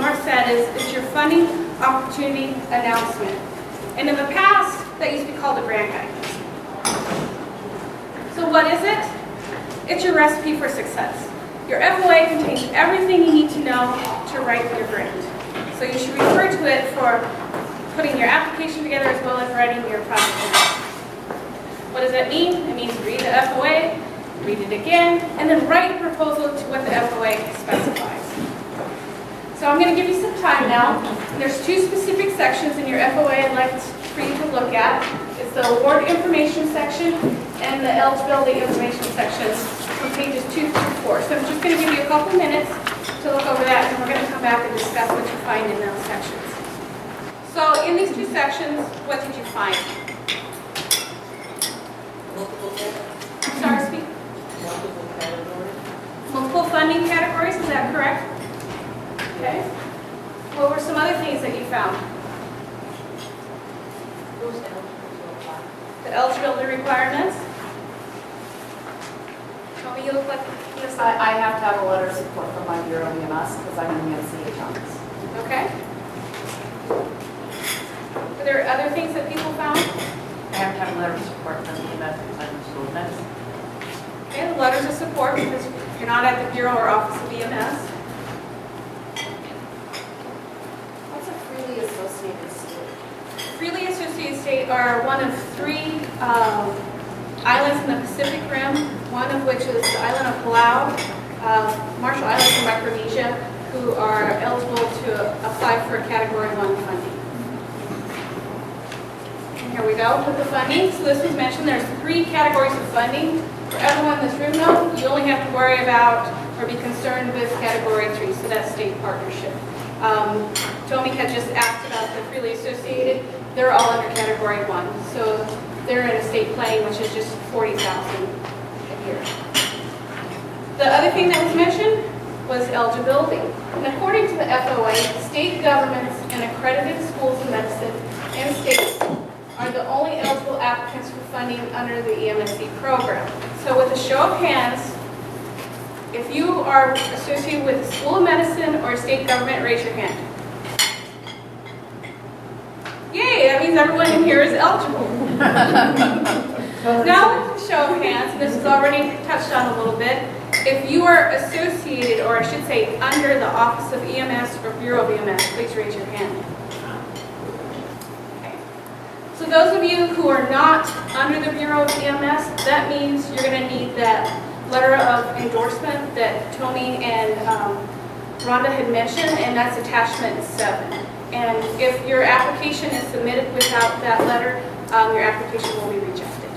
more said is it's your funding opportunity announcement. And in the past, that used to be called a grant guidance. So what is it? It's your recipe for success. Your FOA contains everything you need to know to write your grant. So you should refer to it for putting your application together as well as writing your project analysis. What does that mean? It means read the FOA, read it again, and then write a proposal to what the FOA specifies. So I'm going to give you some time now. There's two specific sections in your FOA I'd like for you to look at. It's the award information section and the eligibility information section from pages 2 through 4. So I'm just going to give you a couple minutes to look over that, and we're going to come back and discuss what you find in those sections. So in these two sections, what did you find? Multiple categories. I'm sorry, speak. Multiple categories. Multiple funding categories, is that correct? Okay. What were some other things that you found? Who's eligible to apply? The eligibility requirements? Tell me, you look like you have some. I have to have a letter of support from my Bureau of EMS because I'm an EMSC accountant. Okay. Were there other things that people found? I have to have a letter of support from the EMS because I'm in school of medicine. Okay, the letters of support because you're not at the Bureau or Office of EMS. What's a freely associated state? Freely associated state are one of 3 islands in the Pacific Rim, one of which is the island of Palau, Marshall Islands in Micronesia, who are eligible to apply for Category 1 funding. And here we go with the funding. So this was mentioned, there's 3 categories of funding. For everyone in this room though, you only have to worry about or be concerned with Category 3, so that's state partnership. Tommy had just asked about the freely associated. They're all under Category 1. So they're in a state playing, which is just $40,000 a year. The other thing that was mentioned was eligibility. And according to the FOA, state governments and accredited schools of medicine and states are the only eligible applicants for funding under the EMSC program. So with a show of hands, if you are associated with a school of medicine or a state government, raise your hand. Yay, that means everyone in here is eligible. Now, with a show of hands, and this is already touched on a little bit, if you are associated, or I should say under the Office of EMS or Bureau of EMS, please raise your hand. Okay. So those of you who are not under the Bureau of EMS, that means you're going to need that letter of endorsement that Tony and Rhonda had mentioned, and that's attachment 7. And if your application is submitted without that letter, your application will be rejected.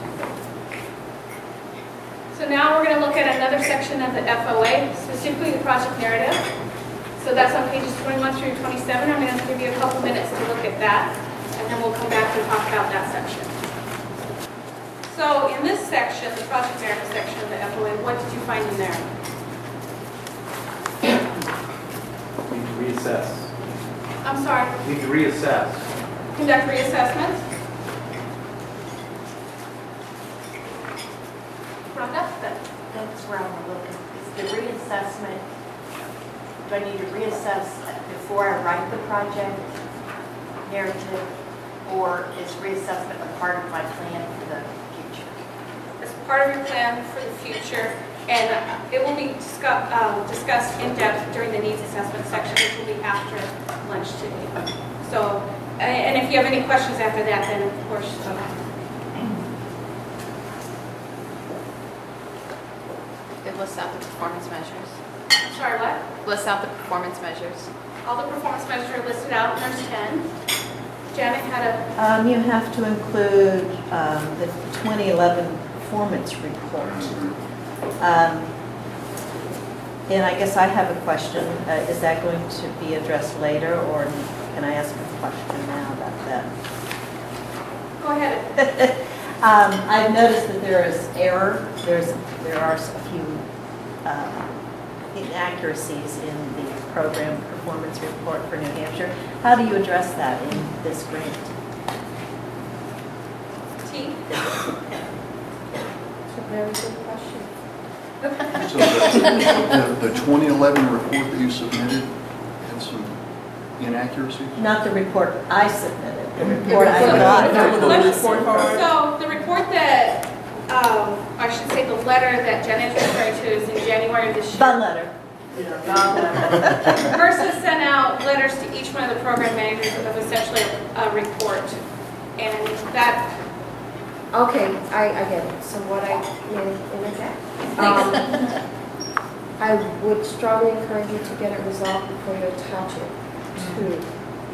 So now we're going to look at another section of the FOA, specifically the project narrative. So that's on pages 21 through 27. I'm going to give you a couple minutes to look at that, and then we'll come back and talk about that section. So in this section, the project narrative section of the FOA, what did you find in there? We need to reassess. I'm sorry, We need to reassess. conduct reassessments. Rhonda? That's where I'm looking. Is the reassessment, do I need to reassess before I write the project narrative, or is reassessment a part of my plan for the future? As part of your plan for the future, and it will be discussed in depth during the needs assessment section, which will be after lunch today. So, and if you have any questions after that, then of course. It lists out the performance measures. I'm sorry, what? Lists out the performance measures. All the performance measures are listed out, and there's 10. Janet had a, You have to include the 2011 performance report. And I guess I have a question. Is that going to be addressed later, or can I ask a question now about that? go ahead. I've noticed that there is error. There are a few inaccuracies in the program performance report for New Hampshire. How do you address that in this grant? T. That's a very good question. So the 2011 report that you submitted had some inaccuracy? Not the report I submitted, the report I got. So the report that, I should say the letter that Jen is referring to is in January of this The year. letter. HRSA sent out letters to each one of the program managers of essentially a report. And that, Okay, I get it. So what I interject? I would strongly encourage you to get it resolved before you attach it to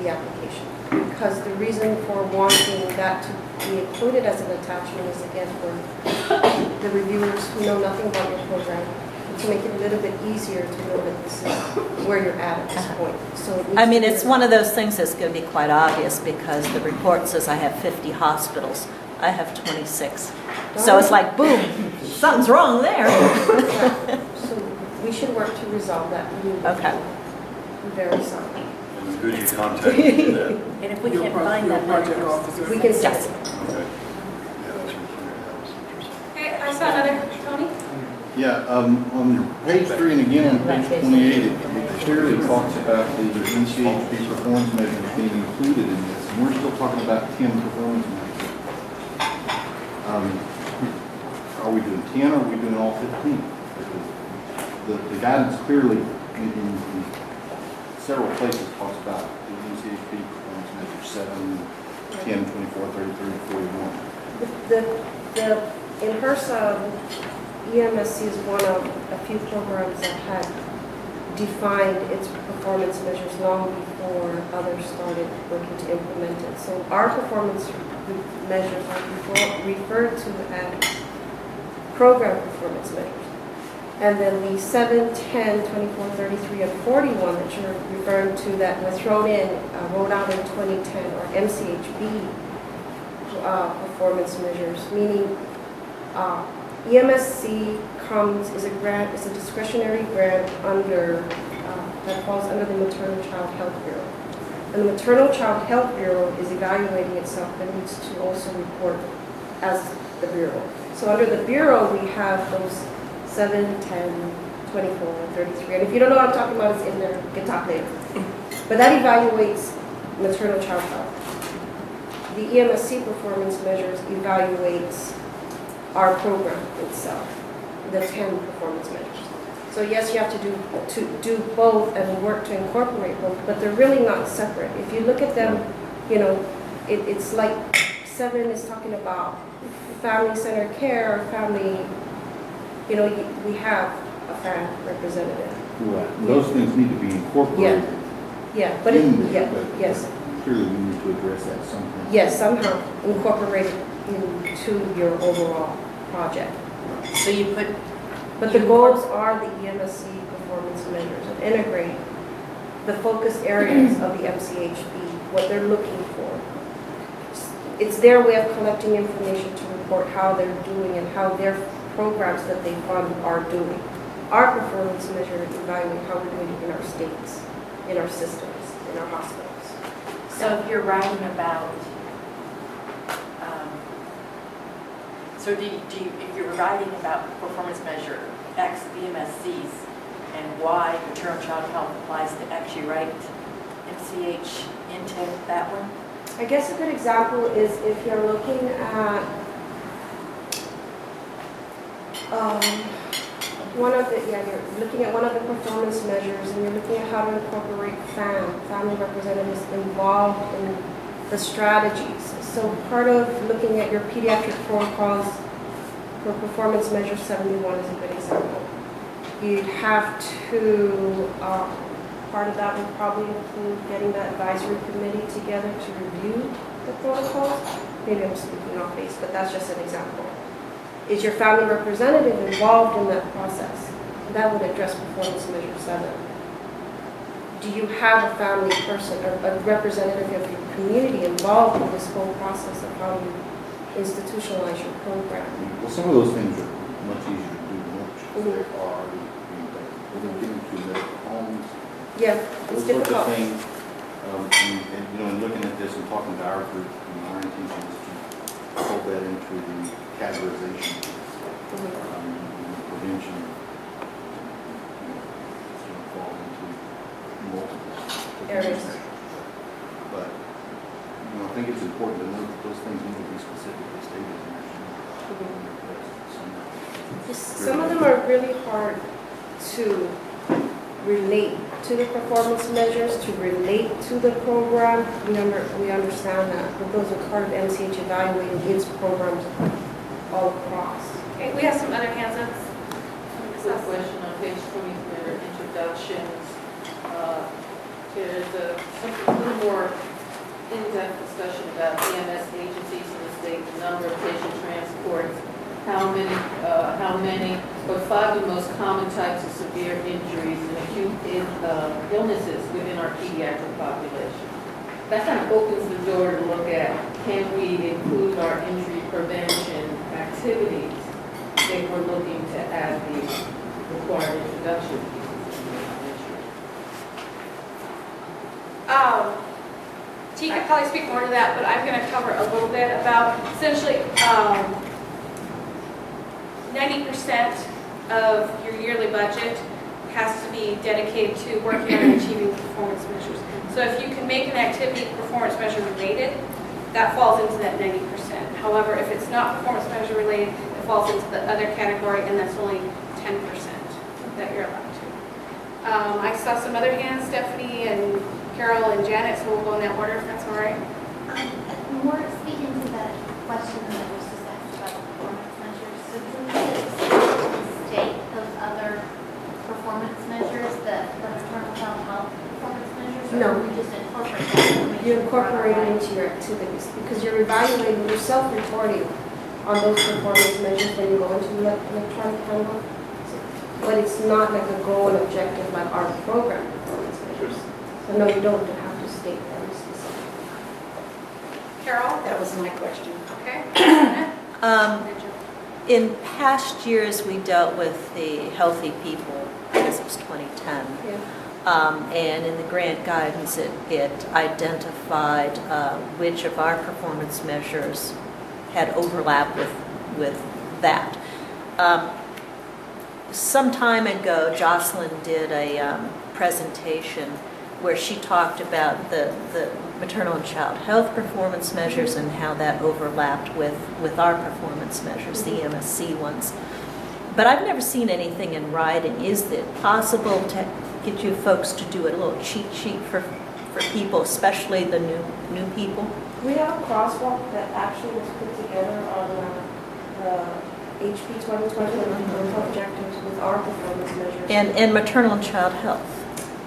the application. Because the reason for wanting that to be included as an attachment is again for the reviewers who know nothing about your program, to make it a little bit easier to know that this is where you're at this point. So it needs I mean, to be it's one of those things that's going to be quite obvious because the report says I have 50 hospitals. I have 26. So it's like, boom, something's wrong there. So we should work to resolve that. Okay. I'm very sorry. And who do you contact to do that? And if we can't find that project letter, officer. We can set it. Okay. Yeah, that's interesting. okay, I saw another, Tony? Yeah, on page 3 and again on page 28, it clearly talks about the NCHP performance measures being included in this, and we're still talking about 10 performance measures. Are we doing 10 or are we doing all 15? Because the guidance clearly in several places talks about the NCHP performance measures 7, 10, 24, 33, 41. In HRSA, EMSC is one of a few programs that had defined its performance measures long before others started working to implement it. So our performance measures are referred to as program performance measures. And then the 7, 10, 24, 33, and 41 that you're referring to that were thrown in, rolled out in 2010, or MCHB performance measures, meaning EMSC is a grant, is a discretionary grant that falls under the Maternal Child Health Bureau. And the Maternal Child Health Bureau is evaluating itself and needs to also report as the Bureau. So under the Bureau, we have those 7, 10, 24, and 33. And if you don't know what I'm talking about, it's in there. We can talk later. But that evaluates maternal child health. The EMSC performance measures evaluates our program itself, the 10 performance measures. So yes, you have to do both and work to incorporate both, but they're really not separate. If you look at them, you know, it's like 7 is talking about family-centered care, family, you know, we have a FAM representative. Right. Those things need to be incorporated. Yeah, but yes. Clearly, we need to address that somehow. Yes, somehow incorporate it into your overall project. So you put, But the goals are the EMSC performance measures and integrate the focus areas of the MCHB, what they're looking for. It's their way of collecting information to report how they're doing and how their programs that they fund are doing. Our performance measure evaluate how we're doing in our states, in our systems, in our hospitals. so if you're writing about, if you're writing about performance measure X of EMSCs and Y maternal child health applies to X, you write MCH into that one? I guess a good example is if you're looking at you're looking at one of the performance measures and you're looking at how to incorporate family representatives involved in the strategies. So part of looking at your pediatric protocols for performance measure 71 is a good example. You'd have to, part of that would probably include getting the advisory committee together to review the protocols. Maybe I'm speaking off base, but that's just an example. Is your family representative involved in that process? That would address performance measure 7. Do you have a family person or a representative of your community involved in this whole process of how you institutionalize your program? Well, some of those things are much easier to do than others. They're already being done. We're going to get into medical homes. Yeah, Those it's sorts of difficult. things. And, you know, in looking at this and talking to our group, our intention is to fold that into the categorization, prevention. You know, it's going to fall into multiple Areas. important to note that those things need to be specifically stated in there. Some of them are really hard to relate to the performance measures, to relate to the program. We understand that, but those are part of MCH evaluating its programs all across. Okay, we have some other hands up. Quick question on page 23, introductions. There's a little more in-depth discussion about EMS agencies in the state, the number of patient transports, how many, but 5 of the most common types of severe injuries and acute illnesses within our pediatric population. That kind of opens the door to look at, can we include our injury prevention activities if we're looking to add the required introduction pieces. T could probably speak more to that, but I'm going to cover a little bit about essentially 90% of your yearly budget has to be dedicated to working on achieving performance measures. So if you can make an activity performance measure related, that falls into that 90%. However, if it's not performance measure related, it falls into the other category, and that's only 10% that you're allowed to. I saw some other hands, Stephanie and Carol and Janet, so we'll go in that order if that's all right. More speaking to the question that was just asked about performance measures. So do we state those other performance measures, the maternal child health performance measures? No. Or we just incorporate that? You incorporate it into your activities because you're evaluating, you're self-reporting on those performance measures when you go into the electronic handbook. But it's not like a goal and objective like our program performance measures. So no, you don't have to state them specifically. Carol? That was my question. Okay. In past years, we dealt with the healthy people, I guess it was 2010. Yeah. And in the grant guidance, it identified which of our performance measures had overlap with that. Some time ago, Jocelyn did a presentation where she talked about the maternal and child health performance measures and how that overlapped with our performance measures, the EMSC ones. But I've never seen anything in writing. Is it possible to get you folks to do a little cheat sheet for people, especially the new people? We have a crosswalk that actually was put together on the HP 2020 and objectives with our performance measures. And maternal and child health.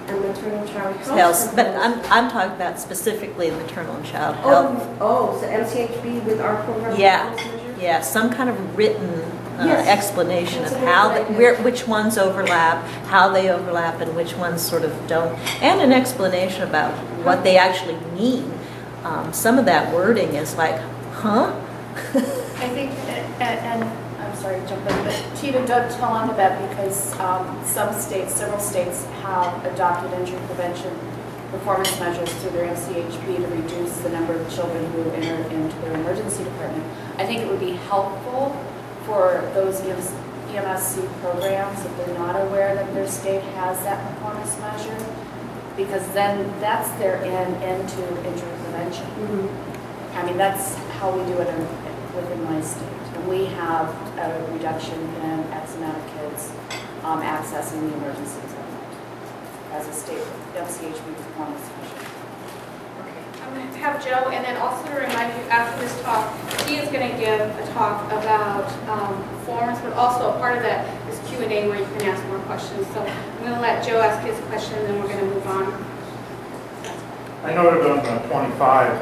And maternal child Health, but I'm talking about specifically maternal and child health. So MCHB with our program Yeah. performance measures? Yeah, some kind of written Yes. explanation of That's a how, good idea. which ones overlap, how they overlap, and which ones sort of don't, and an explanation about what they actually mean. Some of that wording is like, huh? I think, and I'm sorry to jump in, but Tita did tell on to that because several states have adopted injury prevention performance measures through their MCHB to reduce the number of children who enter into their emergency department. I think it would be helpful for those EMSC programs, if they're not aware that their state has that performance measure, because then that's their into injury prevention. Mm-hmm. I mean, that's how we do it within my state. And we have a reduction in X amount of kids accessing the emergency department as a state MCHB performance measure. I'm going to have Joe, and then also to remind you, after this talk, he is going to give a talk about performance, but also a part of that is Q&A where you can ask more questions. So I'm going to let Joe ask his question, and then we're going to move on. I noted on page 25,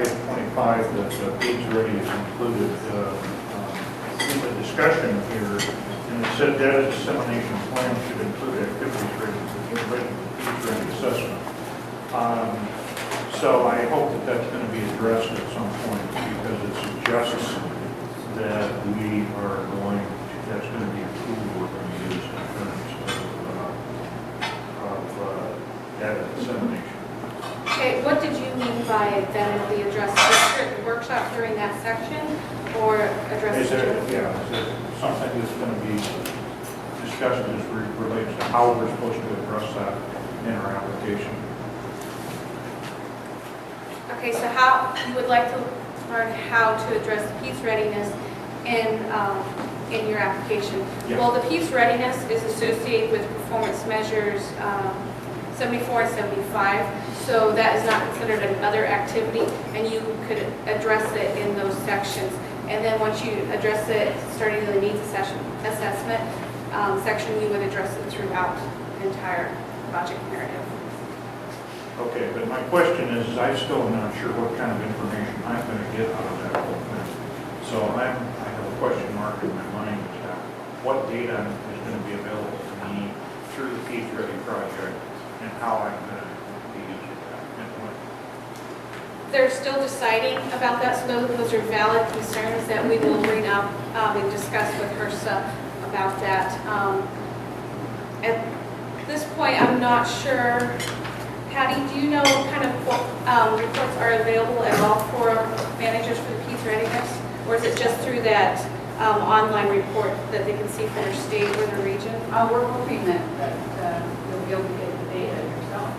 that age ready is included in the discussion here, and it said data dissemination plan should include activities ready for age ready assessment. So I hope that that's going to be addressed at some point because it suggests that that's going to be a tool we're going to use in terms of data dissemination. Okay, what did you mean by then it'll be addressed? Is it a workshop during that section, or addressed? Is there something that's going to be discussed as relates to how we're supposed to address that in our application? Okay, so how you would like to learn how to address PEDS readiness in your application. Yeah. Well, the PEDS readiness is associated with performance measures 74 and 75, so that is not considered another activity, and you could address it in those sections. And then once you address it, starting in the needs assessment section, you would address it throughout the entire project narrative. Okay, but my question is, I'm still not sure what kind of information I'm going to get out of that whole thing. So I have a question mark in my mind about what data is going to be available to me through the PEDS Ready project and how I'm going to be using that and when. They're still deciding about that, so those are valid concerns that we will bring up and discuss with HRSA about that. At this point, I'm not sure. Patty, do you know what kind of reports are available at all for managers for the PEDS readiness? Or is it just through that online report that they can see for their state or their region? We're hoping that you'll be able to get the data yourself.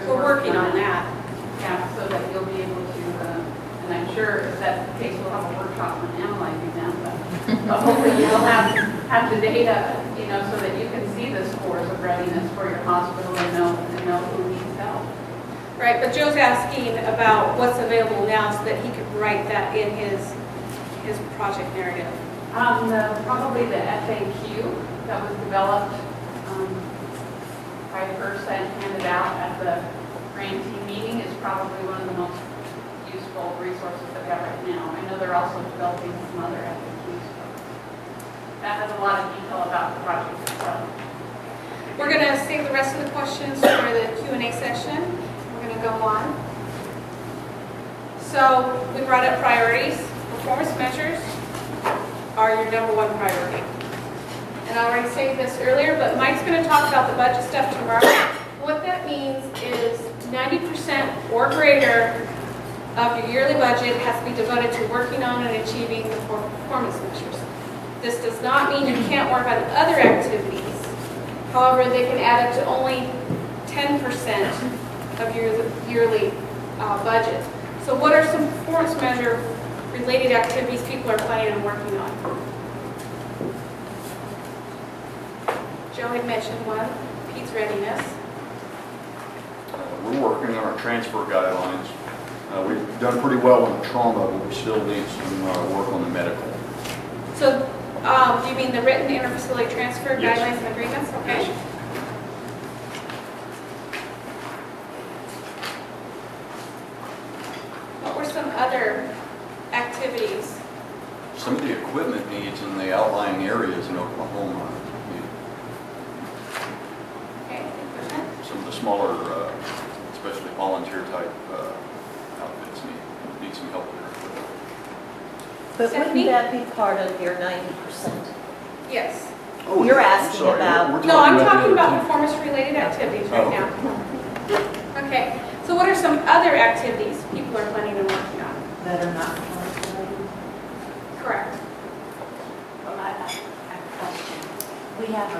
We're working on that. Yeah, so that you'll be able to, and I'm sure if that's the case, we'll have a workshop on analyzing them, but hopefully you'll have the data, so that you can see the scores of readiness for your hospital and know who needs help. Right, but Joe's asking about what's available now so that he could write that in his project narrative. Probably the FAQ that was developed by HRSA and handed out at the grantee meeting is probably one of the most useful resources that we have right now. I know they're also developing some other FAQs. That has a lot of detail about the project itself. We're going to save the rest of the questions for the Q&A session. We're going to go on. So we brought up priorities. Performance measures are your number one priority. And I already said this earlier, but Mike's going to talk about the budget stuff tomorrow. What that means is 90% or greater of your yearly budget has to be devoted to working on and achieving the performance measures. This does not mean you can't work on other activities. However, they can add up to only 10% of your yearly budget. So what are some performance measure related activities people are planning on working on? Joe had mentioned one, PEDS readiness. We're working on our transfer guidelines. We've done pretty well on the trauma, but we still need some work on the medical. So do you mean the written interfacility transfer Yes. guidelines and agreements? Okay. Yes. What were some other activities? Some of the equipment needs in the outlying areas in Oklahoma. Okay. Some of the smaller, especially volunteer type outfits need some help there. But Stephanie? wouldn't that be part of your 90%? Yes. Oh, You're yeah, I'm asking sorry. No, about- I'm the talking other about thing. performance-related activities right Oh, now. Okay, so what are some other activities people are planning on working on? That are not performance-related. Correct. Well, I have a question. We have a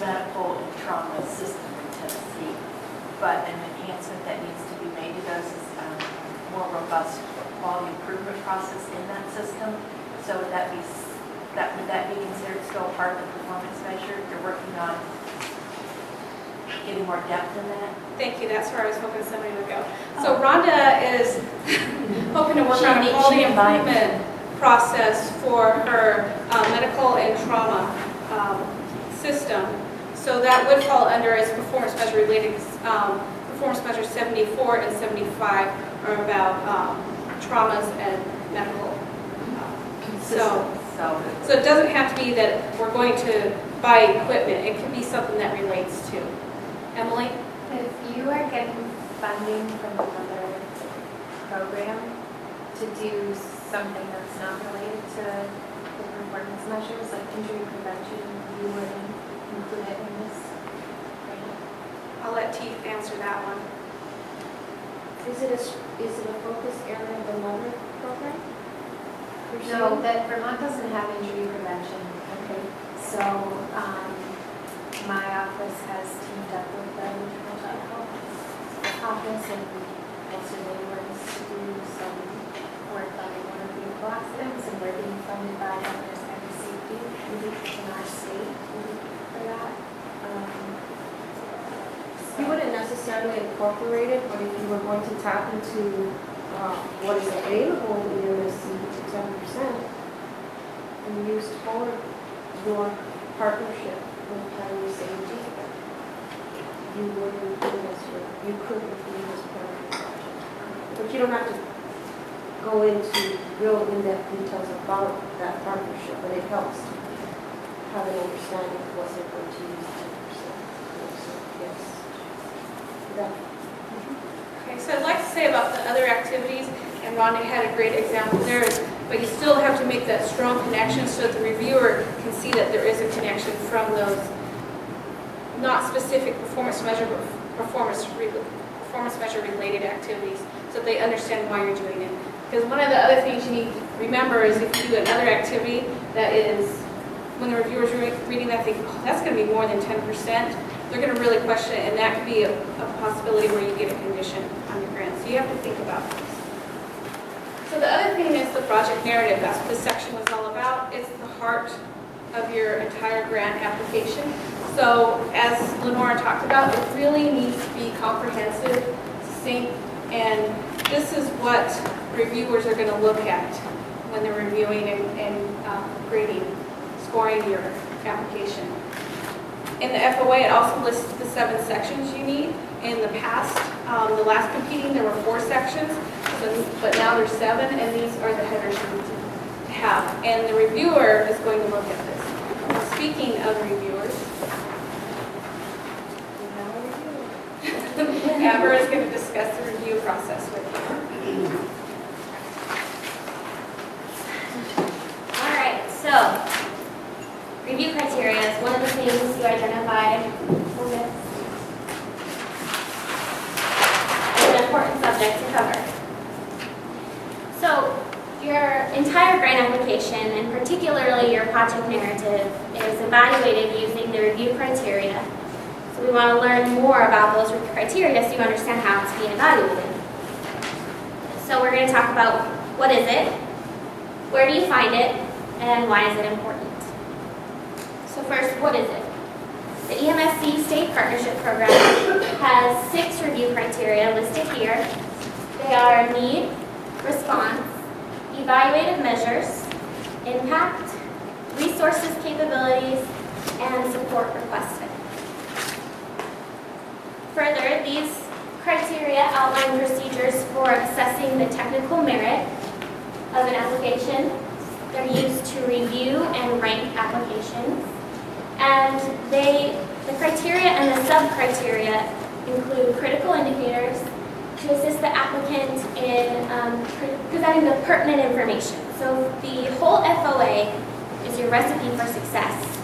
medical and trauma system in Tennessee, but an enhancement that needs to be made to those is more robust quality improvement process in that system. So would that be considered still part of the performance measure? You're working on getting more depth in that? Thank you, that's where I was hoping somebody would go. So Rhonda is hoping to work on a quality improvement process for her medical and trauma system. So that would fall under as performance measure related. Performance measures 74 and 75 are about traumas and medical. So it doesn't have to be that we're going to buy equipment. It can be something that relates to. Emily? If you are getting funding from another program to do something that's not related to the performance measures, like injury prevention, you wouldn't include it in this grant? I'll let Teeth answer that one. Is it a focus area of another program? No, that Vermont doesn't have injury prevention. Okay. So my office has teamed up with the maternal child health office, and also they want us to do some work on motor vehicle accidents, and we're being funded by Governor's Ed Safety in our state for that. You wouldn't necessarily incorporate it, but if you were going to tap into what is available in EMSC to 10% and used for your partnership with County Safety, you wouldn't do this, you couldn't do this part of the project. But you don't have to go into real in-depth details about that partnership, but it helps to have an understanding of what's it going to use 10%. So, yes. Okay, so I'd like to say about the other activities, and Rhonda had a great example there, but you still have to make that strong connection so that the reviewer can see that there is a connection from those not specific performance measure, but performance measure related activities, so that they understand why you're doing it. Because one of the other things you need to remember is if you do another activity that is, when the reviewer's reading that, think, oh, that's going to be more than 10%, they're going to really question it, and that could be a possibility where you get a condition on your grant. So you have to think about this. So the other thing is the project narrative. That's what this section was all about. It's the heart of your entire grant application. So as Lenora talked about, it really needs to be comprehensive, succinct, and this is what reviewers are going to look at when they're reviewing and grading, scoring your application. In the FOA, it also lists the 7 sections you need. In the past, the last competing, there were 4 sections, but now there's 7, and these are the headers you need to have. And the reviewer is going to look at this. Speaking of reviewers, Amber is going to discuss the review process with you. All right, so review criteria is one of the things you identified for this. It's an important subject to cover. So your entire grant application, and particularly your project narrative, is evaluated using the review criteria. So we want to learn more about those criteria so you understand how it's being evaluated. So we're going to talk about what is it, where do you find it, and why is it important. So first, what is it? The EMSC State Partnership Program has 6 review criteria listed here. They are need, response, evaluated measures, impact, resources capabilities, and support requested. Further, these criteria outline procedures for assessing the technical merit of an application. They're used to review and rank applications. And the criteria and the sub-criteria include critical indicators to assist the applicant in presenting the pertinent information. So the whole FOA is your recipe for success.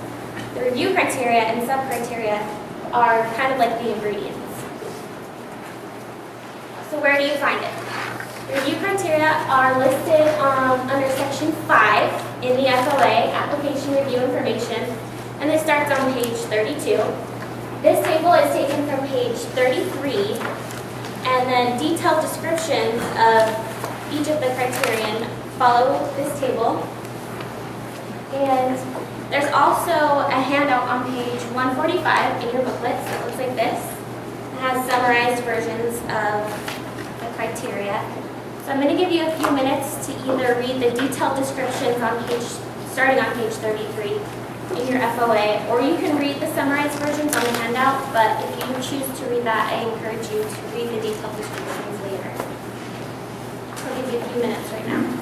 The review criteria and sub-criteria are kind of like the ingredients. So where do you find it? The review criteria are listed under Section 5 in the FOA, Application Review Information, and this starts on page 32. This table is taken from page 33, and then detailed descriptions of each of the criterion follow this table. And there's also a handout on page 145 in your booklets that looks like this. It has summarized versions of the criteria. So I'm going to give you a few minutes to either read the detailed descriptions starting on page 33 in your FOA, or you can read the summarized versions on the handout, but if you choose to read that, I encourage you to read the detailed descriptions later. I'll give you a few minutes right now.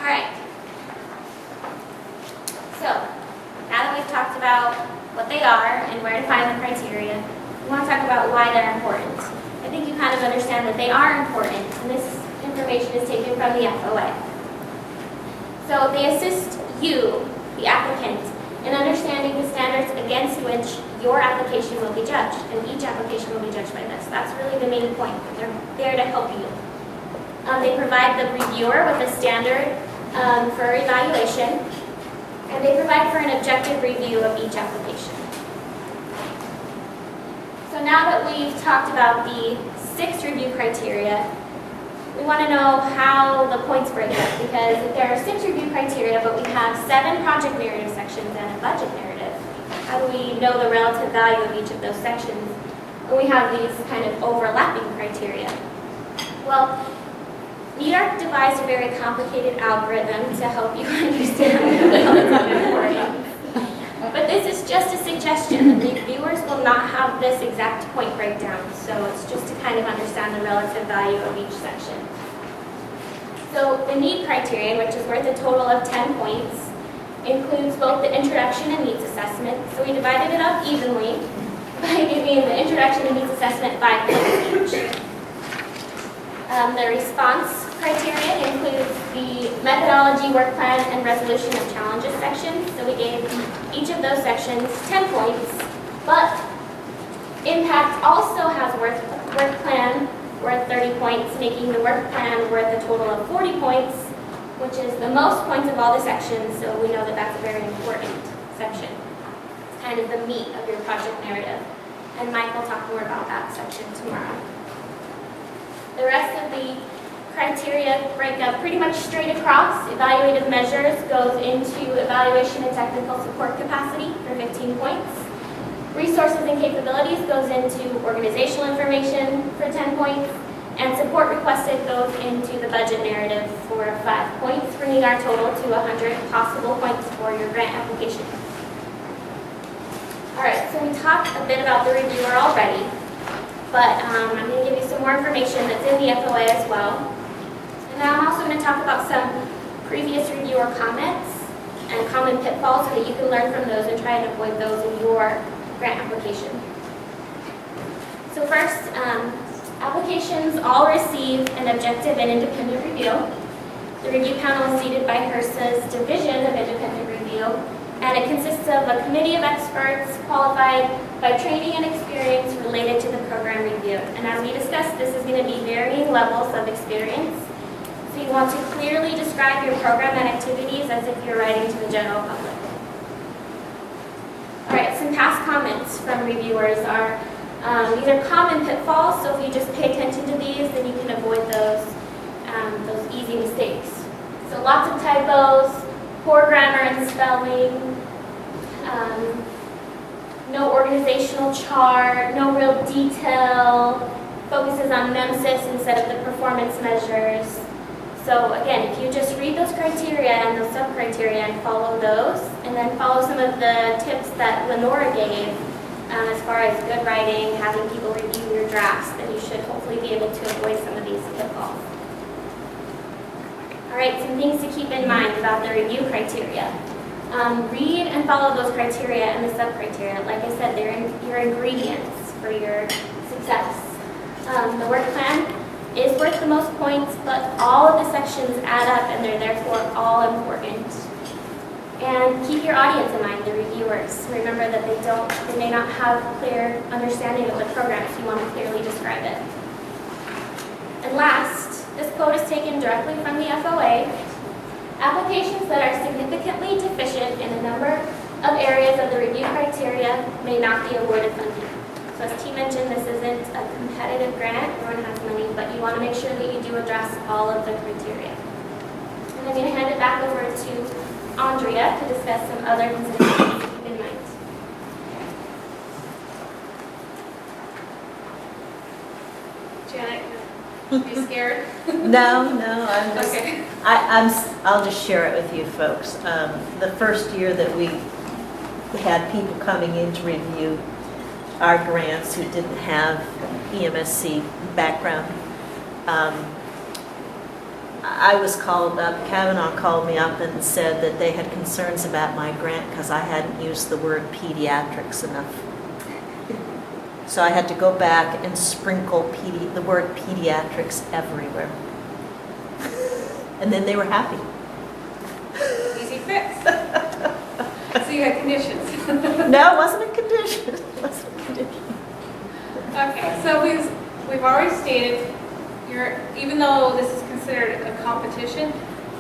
All right. So, now that we've talked about what they are and where to find the criteria, we want to talk about why they're important. I think you kind of understand that they are important, and this information is taken from the FOA. So they assist you, the applicant, in understanding the standards against which your application will be judged, and each application will be judged by this. That's really the main point. They're there to help you. They provide the reviewer with a standard for evaluation, and they provide for an objective review of each application. So now that we've talked about the 6 review criteria, we want to know how the points break up, because if there are 6 review criteria, but we have 7 project narrative sections and a budget narrative, how do we know the relative value of each of those sections when we have these kind of overlapping criteria? Well, NEARC devised a very complicated algorithm to help you understand the relative importance. But this is just a suggestion. The reviewers will not have this exact point breakdown, so it's just to kind of understand the relative value of each section. So the need criterion, which is worth a total of 10 points, includes both the introduction and needs assessment. So we divided it up evenly by giving the introduction and needs assessment 5 points each. The response criteria includes the methodology, work plan, and resolution of challenges sections. So we gave each of those sections 10 points, but impact also has work plan worth 30 points, making the work plan worth a total of 40 points, which is the most points of all the sections, so we know that that's a very important section. It's kind of the meat of your project narrative, and Mike will talk more about that section tomorrow. The rest of the criteria break up pretty much straight across. Evaluative measures goes into evaluation and technical support capacity for 15 points. Resources and capabilities goes into organizational information for 10 points. And support requested goes into the budget narrative for 5 points, bringing our total to 100 possible points for your grant application. All right, so we talked a bit about the reviewer already, but I'm going to give you some more information that's in the FOA as well. And now I'm also going to talk about some previous reviewer comments and common pitfalls so that you can learn from those and try and avoid those in your grant application. So first, applications all receive an objective and independent review. The review panel is seated by HRSA's Division of Independent Review, and it consists of a committee of experts qualified by training and experience related to the program reviewed. And as we discussed, this is going to be varying levels of experience. So you want to clearly describe your program and activities as if you're writing to the general public. All right, some past comments from reviewers are these are common pitfalls, so if you just pay attention to these, then you can avoid those easy mistakes. So lots of typos, poor grammar and spelling, no organizational chart, no real detail, focuses on nemesis instead of the performance measures. So again, if you just read those criteria and those sub-criteria and follow those, and then follow some of the tips that Lenora gave as far as good writing, having people review your drafts, then you should hopefully be able to avoid some of these pitfalls. All right, some things to keep in mind about the review criteria. Read and follow those criteria and the sub-criteria. Like I said, they're your ingredients for your success. The work plan is worth the most points, but all of the sections add up and they're therefore all important. And keep your audience in mind, the reviewers. Remember that they may not have clear understanding of the program, so you want to clearly describe it. And last, this quote is taken directly from the FOA. Applications that are significantly deficient in a number of areas of the review criteria may not be awarded funding. So as T mentioned, this isn't a competitive grant, everyone has money, but you want to make sure that you do address all of the criteria. And I'm going to hand it back over to Andrea to discuss some other considerations to keep in mind. Janet, you scared? No, I'm just, Okay. I'll just share it with you folks. The first year that we had people coming in to review our grants who didn't have EMSC background, I was called up, Kavanaugh called me up and said that they had concerns about my grant because I hadn't used the word pediatrics enough. So I had to go back and sprinkle the word pediatrics everywhere. And then they were happy. Easy fix. So you had conditions. No, it wasn't a condition. It wasn't a condition. Okay, so we've already stated, even though this is considered a competition,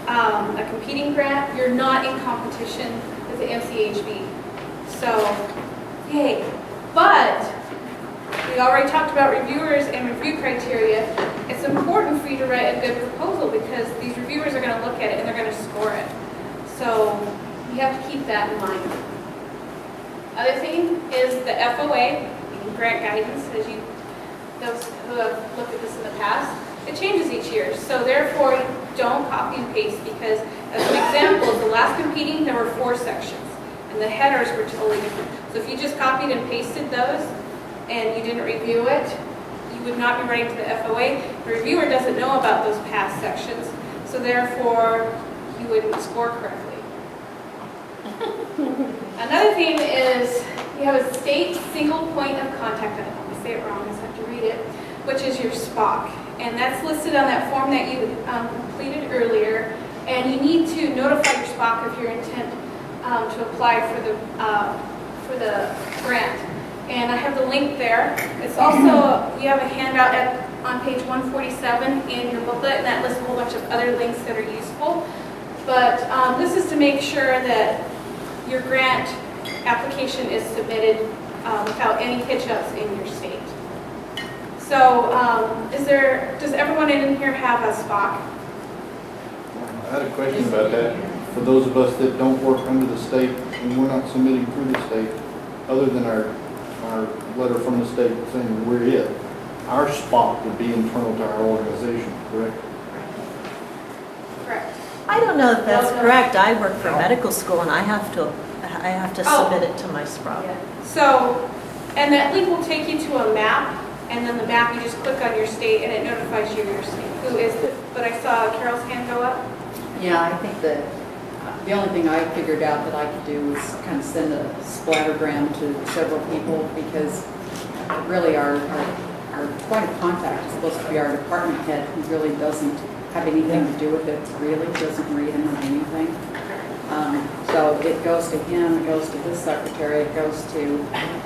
a competing grant, you're not in competition with the MCHB. So, yay. But we already talked about reviewers and review criteria. It's important for you to write a good proposal because these reviewers are going to look at it and they're going to score it. So you have to keep that in mind. Other thing is the FOA, grant guidance, those who have looked at this in the past, it changes each year. So therefore, don't copy and paste because, as an example, the last competing, there were 4 sections and the headers were totally different. So if you just copied and pasted those and you didn't review it, you would not be writing to the FOA. The reviewer doesn't know about those past sections, so therefore, you wouldn't score correctly. Another thing is you have a state single point of contact. I don't want to say it wrong, I just have to read it, which is your SPOC. And that's listed on that form that you completed earlier. And you need to notify your SPOC of your intent to apply for the grant. And I have the link there. It's also, we have a handout on page 147 in your booklet, and that lists a whole bunch of other links that are useful. But this is to make sure that your grant application is submitted without any hitch-ups in your state. So, does everyone in here have a SPOC? I had a question about that. For those of us that don't work under the state and we're not submitting through the state, other than our letter from the state saying we're it, our SPOC would be internal to our organization, correct? Correct. I don't know if that's correct. I work for medical school and I have to submit it to my SPOC. So, and that link will take you to a map, and then the map, you just click on your state and it notifies you your state. Who is it? But I saw Carol's hand go up. Yeah, I think that the only thing I figured out that I could do was kind of send a splattergram to several people because really our point of contact is supposed to be our department head who really doesn't have anything to do with it, really doesn't read him or anything. So it goes to him, it goes to his secretary, it goes to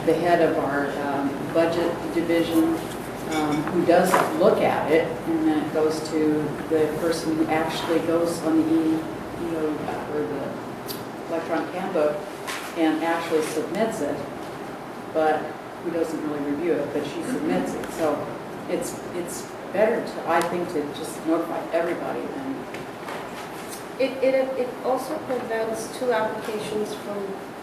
the head of our budget division who does look at it, and then it goes to the person who actually goes on the or the electronic handbook and actually submits it, but who doesn't really review it, but she submits it. So it's better to, I think, to just notify everybody then. It also prevents 2 applications from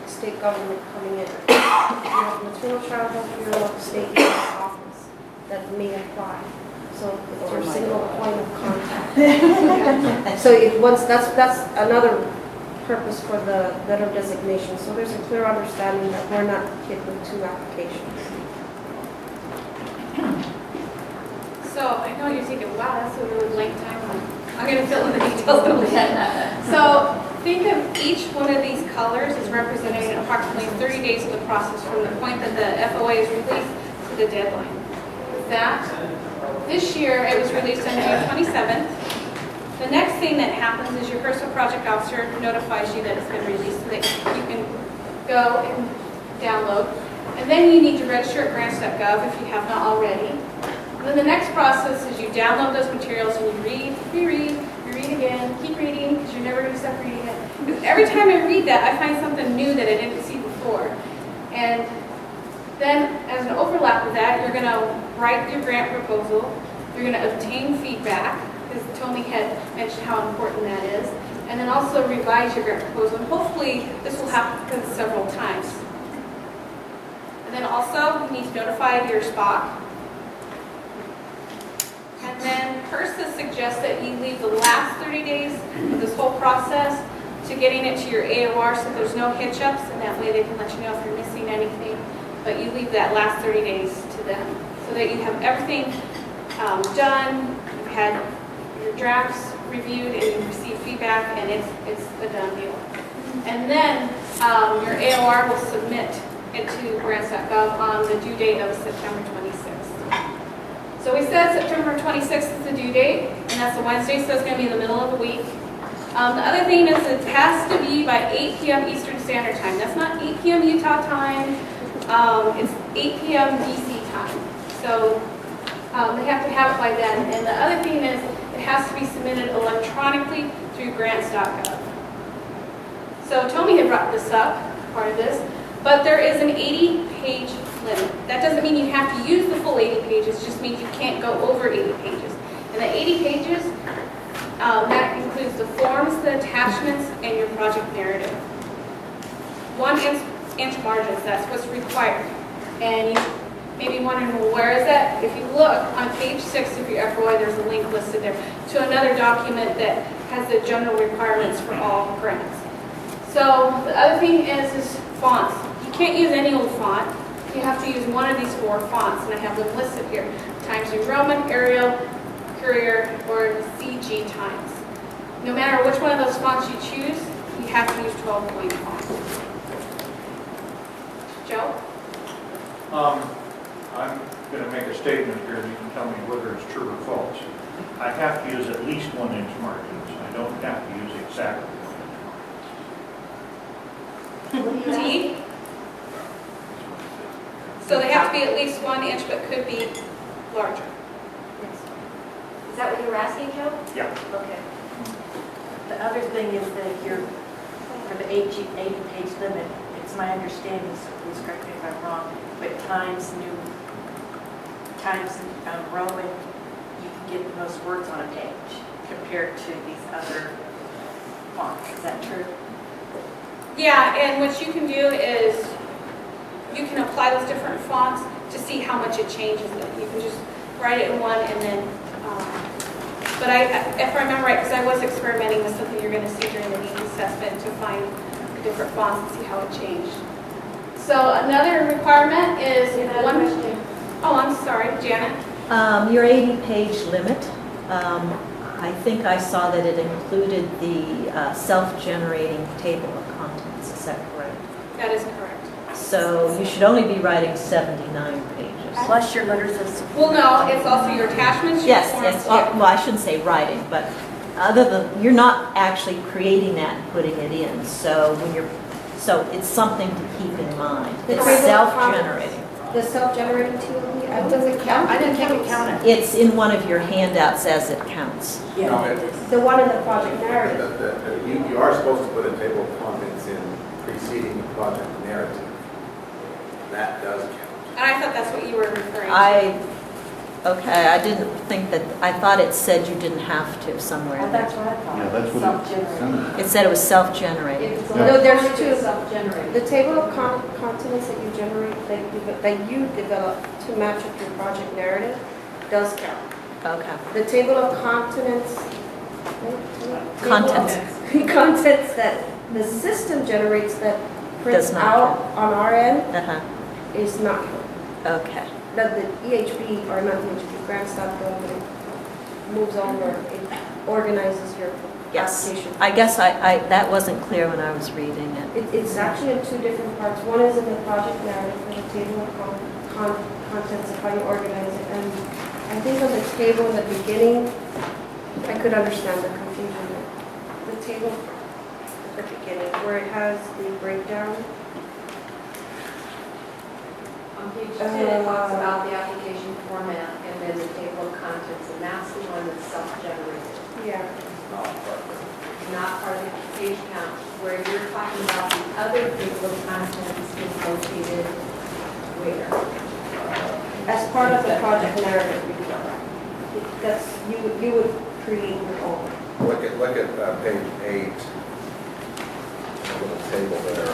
state government coming in. You have maternal child health bureau, state office that may apply. So it's your single point of contact. So that's another purpose for the letter designation. So there's a clear understanding that we're not hit with 2 applications. So I know you're thinking, wow, that's a really blank timeline. I'm going to fill in the details a little bit. So think of each one of these colors as representing approximately 30 days of the process from the point that the FOA is released to the deadline. With that, this year, it was released on June 27th. The next thing that happens is your personal project officer notifies you that it's been released so that you can go and download. And then you need to register at grants.gov if you have not already. And then the next process is you download those materials and you read, reread, you read again, keep reading because you're never going to stop reading it. Because every time I read that, I find something new that I didn't see before. And then as an overlap with that, you're going to write your grant proposal. You're going to obtain feedback, because Tony had mentioned how important that is. And then also revise your grant proposal. And hopefully this will happen several times. And then also you need to notify your SPOC. And then HRSA suggests that you leave the last 30 days of this whole process to getting it to your AOR so there's no hitch-ups, and that way they can let you know if you're missing anything. But you leave that last 30 days to them so that you have everything done, you've had your drafts reviewed, and you've received feedback, and it's a done deal. And then your AOR will submit it to grants.gov on the due date of September 26th. So we said September 26th is the due date, and that's a Wednesday, so it's going to be in the middle of the week. The other thing is it has to be by 8 p.m. Eastern Standard Time. That's not 8 p.m. Utah time. It's 8 p.m. DC time. So they have to have it by then. And the other thing is it has to be submitted electronically through grants.gov. So Tony had brought this up, part of this, but there is an 80-page limit. That doesn't mean you have to use the full 80 pages, it just means you can't go over 80 pages. And the 80 pages, that includes the forms, the attachments, and your project narrative. 1-inch margins, that's what's required. And you may be wondering, well, where is that? If you look on page 6 of your FOA, there's a link listed there to another document that has the general requirements for all grants. So the other thing is fonts. You can't use any old font. You have to use one of these 4 fonts, and I have them listed here. Times New Roman, Arial, Courier, or CG Times. No matter which one of those fonts you choose, you have to use 12-point fonts. Joe? I'm going to make a statement here, and you can tell me whether it's true or false. I have to use at least 1-inch margins. I don't have to use exactly 1 inch. T? So they have to be at least 1 inch, but could be larger. Is that what you were asking, Joe? Yeah. Okay. The other thing is that for the 80-page limit, it's my understanding, so please correct me if I'm wrong, but Times New Roman, you can get the most words on a page compared to these other fonts. Is that true? Yeah, and what you can do is you can apply those different fonts to see how much it changes it. You can just write it in one and then, but if I remember right, because I was experimenting with something you're going to see during the needs assessment to find the different fonts and see how it changed. So another requirement is one. Oh, I'm sorry, Janet. Your 80-page limit, I think I saw that it included the self-generating table of contents. Is that correct? That is correct. So you should only be writing 79 pages. Plus your letters of support. Well, no, it's also your attachments. Your Yes, forms, yes. Well, I shouldn't say writing, but you're not actually creating that and putting it in. So it's something to keep in mind. The It's table of self-generating. The self-generating TOB, it doesn't count. I didn't think it counted. It's in one of your handouts as it counts. Yeah. The one in the project narrative. You are supposed to put a table of contents in preceding the project narrative. That does count. And I thought that's what you were referring to. I didn't think that, I thought it said you didn't have to somewhere. Well, that's what I thought. Yeah, that's what Self-generated. It said it was self-generated. No, there's 2. Self-generated. The table of contents that you generate, that you develop to match up your project narrative does count. Okay. The table of contents that the system generates that prints Does not out count. on our end Uh-huh. is not counted. Okay. That the EHB, or not the EHB, grants.gov, when it moves over, it organizes your Yes. application. I guess that wasn't clear when I was reading it. It's actually in 2 different parts. One is in the project narrative for the table of contents of how you organize it, and I I think on the table in the beginning, I could understand the confusion. The table at the beginning, where it has the breakdown. On page 10, it talks about the application format and then the table of contents, and that's the one that's self-generated. Yeah. Not part of the page count, where you're talking about the other table of contents is located where? As part of the project narrative, that's, you would create your own. Look at page 8, a little table there,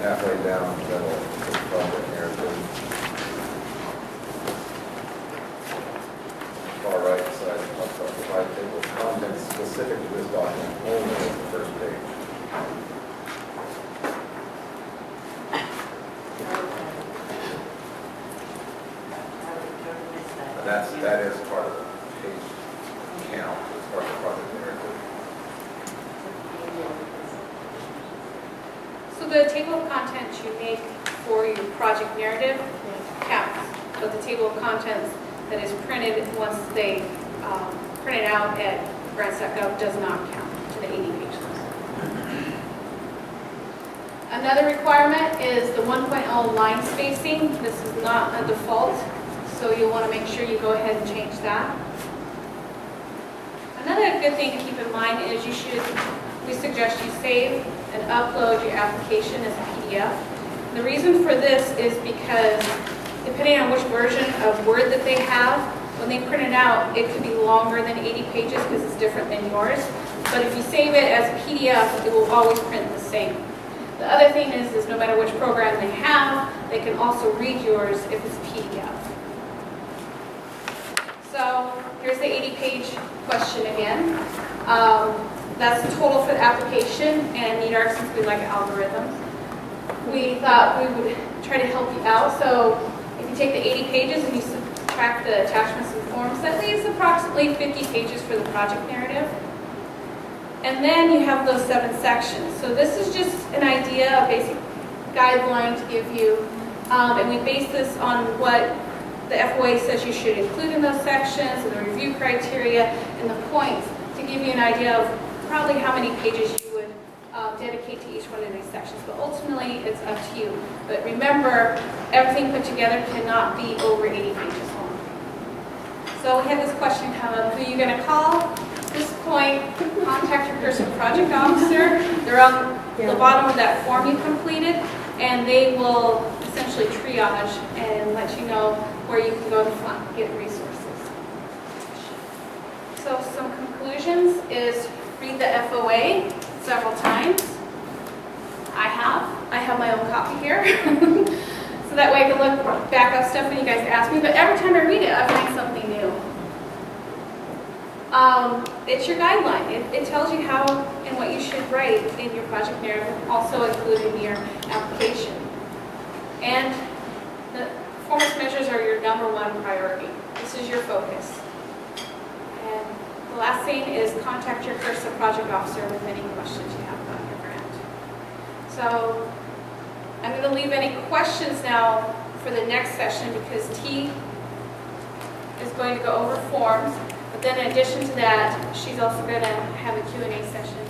halfway down the middle of the project narrative. Far right side, talks about provide table of contents specific to this document only at the first page. That is part of the page count, as part of the project narrative. So the table of contents you make for your project narrative counts, but the table of contents that is printed once they print it out at grants.gov does not count to the 80 page list. Another requirement is the 1.0 line spacing. This is not a default, so you'll want to make sure you go ahead and change that. Another good thing to keep in mind is we suggest you save and upload your application as a PDF. The reason for this is because depending on which version of Word that they have, when they print it out, it could be longer than 80 pages because it's different than yours. But if you save it as a PDF, it will always print the same. The other thing is no matter which program they have, they can also read yours if it's PDF. So here's the 80-page question again. That's the total for the application, and at NEATARC, since we like algorithms, we thought we would try to help you out. So if you take the 80 pages and you subtract the attachments and forms, that leaves approximately 50 pages for the project narrative. And then you have those 7 sections. So this is just an idea, a basic guideline to give you. And we base this on what the FOA says you should include in those sections, and the review criteria, and the points, to give you an idea of probably how many pages you would dedicate to each one of these sections. But ultimately, it's up to you. But remember, everything put together cannot be over 80 pages long. So we had this question come up, who are you going to call? At this point, contact your person project officer. They're on the bottom of that form you completed, and they will essentially triage and let you know where you can go to get resources. So some conclusions is read the FOA several times. I have my own copy here. So that way I can look back up stuff when you guys ask me, but every time I read it, I find something new. It's your guideline. It tells you how and what you should write in your project narrative, also included in your application. And the performance measures are your #1 priority. This is your focus. And the last thing is contact your CURSA project officer with any questions you have about your grant. So I'm going to leave any questions now for the next session because T is going to go over forms. But then in addition to that, she's also going to have a Q&A session